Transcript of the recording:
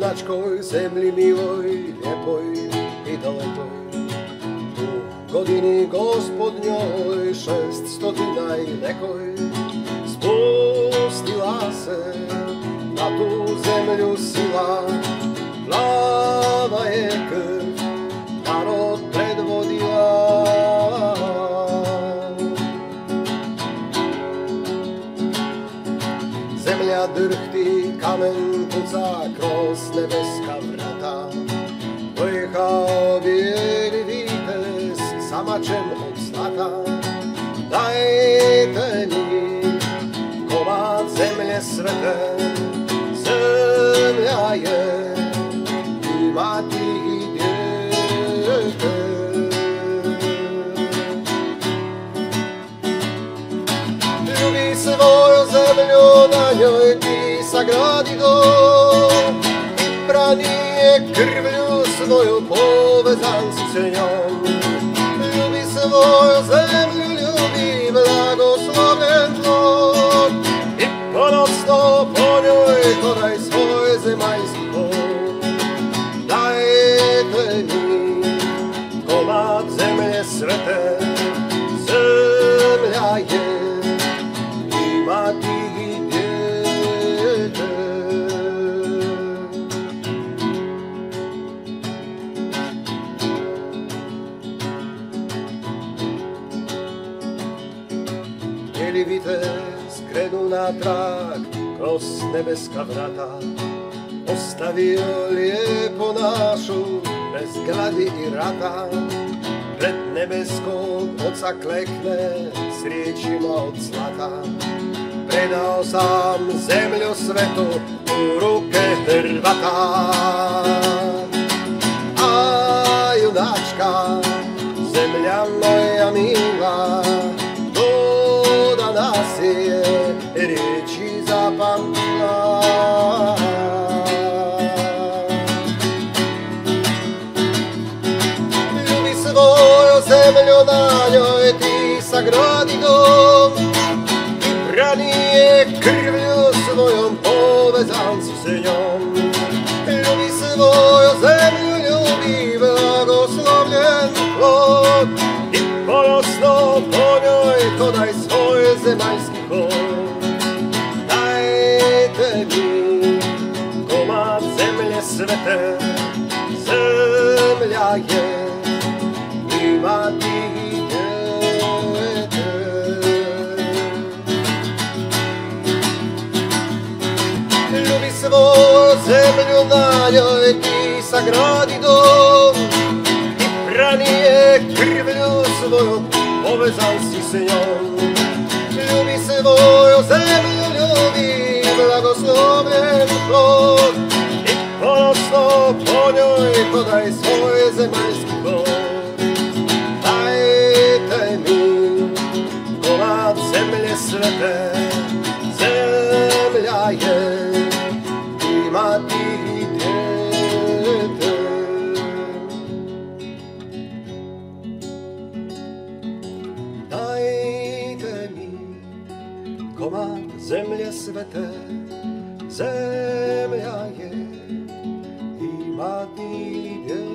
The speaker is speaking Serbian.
junačkoj zemlji miloj, lijepoj i dalekoj. U godini gospodnjoj 600 i nekoj spustila se na tu zemlju sila, plava je krv, narod predvodila. Zemlja drhti, kamen puca kroz nebeska vrata. Dojechao bijeli vitez sa mačem od zlata. Dajte mi komad zemlje svete, zemlja je i mati i djete. Ljubi svoju zemlju, na njoj ti sagradi dom, i brani je krvlju svoju, povezan si s njom. Ljubi svoju zemlju, ljubi blagosloven plod, i ponosno po njoj hodaj svoj zemaljski hod. Dajte mi komad zemlje svete, zemlja je i mati i djete. Bijeli vitez krenu natrag kroz nebeska vrata, ostavio lijepo našu bez gladi i rata. Pred nebeskog oca klekne s riječima od zlata. Predao sam zemlju svetu u ruke Hrvata. A junačka, zemlja moja mila, do danas je riječi zapamtila. Ljubi svoju zemlju, na njoj ti sagradi dom, i brani je krvlju svojom, povezan si s njom. Ljubi svoju zemlju, ljubi blagoslovljen plod, i ponosno po njoj hodaj svoj zemaljski hod. Dajte mi komad zemlje svete, zemlja je i mati i djete. Ljubi svoju zemlju, na njoj ti sagradi dom, i brani je krvlju svojom, povezan si s njom. Ljubi svoju zemlju, ljubi blagoslovljen plod, i ponosno po njoj hodaj svoj zemaljski hod. Dajte mi komad zemlje svete, zemlja je i mati i djete. Dajte mi komad zemlje svete, zemlja je i mati i djete.